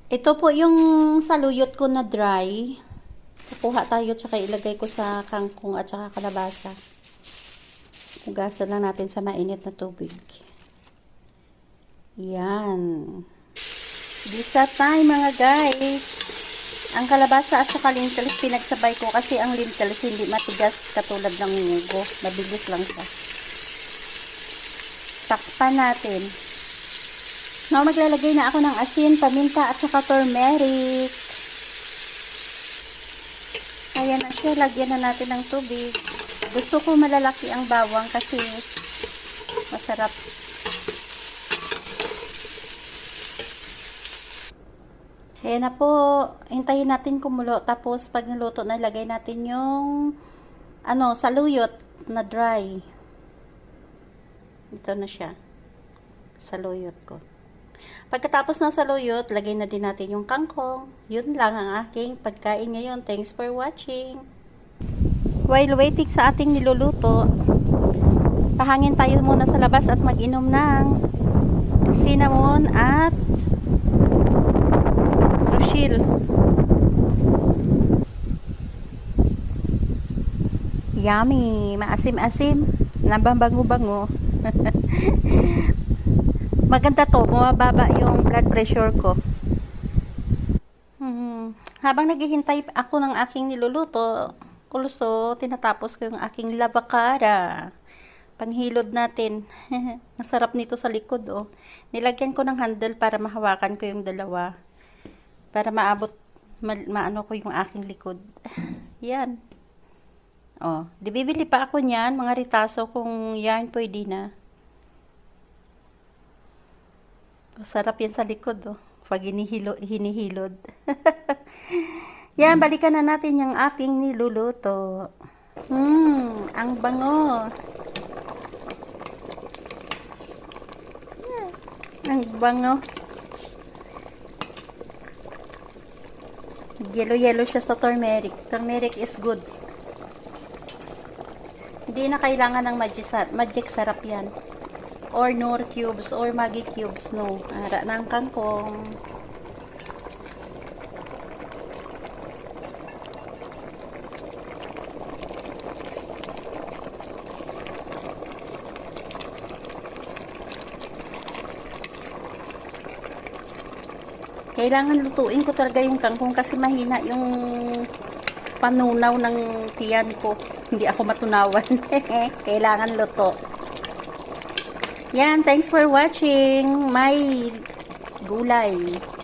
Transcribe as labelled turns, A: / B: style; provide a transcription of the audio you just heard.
A: Ito po yung saluyot ko na dry. Kukuha tayo tsaka ilagay ko sa kangkong at saka kalabasa. Hugasan lang natin sa mainit na tubig. Yan. Gisa time mga guys. Ang kalabasa at saka lentils pinagsabay ko kasi ang lentils hindi matigas katulad ng mugo. Mabilis lang siya. Takpan natin. Now, maglalagay na ako ng asin, paminta at saka turmeric. Ayan na siya. Lagyan na natin ng tubig. Gusto ko malalaki ang bawang kasi masarap. Ayan na po. Hintayin natin kumulo. Tapos, pag naluto na, ilagay natin yung saluyot na dry. Ito na siya. Saluyot ko. Pagkatapos ng saluyot, lagay na din natin yung kangkong. Yun lang ang aking pagkain ngayon. Thanks for watching. While waiting sa ating niluluto, pahangin tayo muna sa labas at mag-inom ng cinnamon at rochelle. Yummy! Maasim-asim. Nababango-bango. Maganda to. Bumababa yung blood pressure ko. Habang naghihintay ako ng aking niluluto, kulso, tinatapos ko yung aking lavakara. Panghilod natin. Masarap nito sa likod, oh. Nilagyan ko ng handle para mahawakan ko yung dalawa. Para maabot, maano ko yung aking likod. Yan. Oh, di bibili pa ako niyan, mga ritaso kung yan pwede na. Masarap yan sa likod, oh. Pag hinihilod. Yan, balikan na natin yung aking niluluto. Ang bango. Ang bango. Yellow-yellow siya sa turmeric. Turmeric is good. Hindi na kailangan ng magic sarap yan. Or nor cubes or Maggi cubes. No. Ara ng kangkong. Kailangan lutuin ko talaga yung kangkong kasi mahina yung panunaw ng tiyan ko. Hindi ako matunawan. Kailangan luto. Yan, thanks for watching my gulay.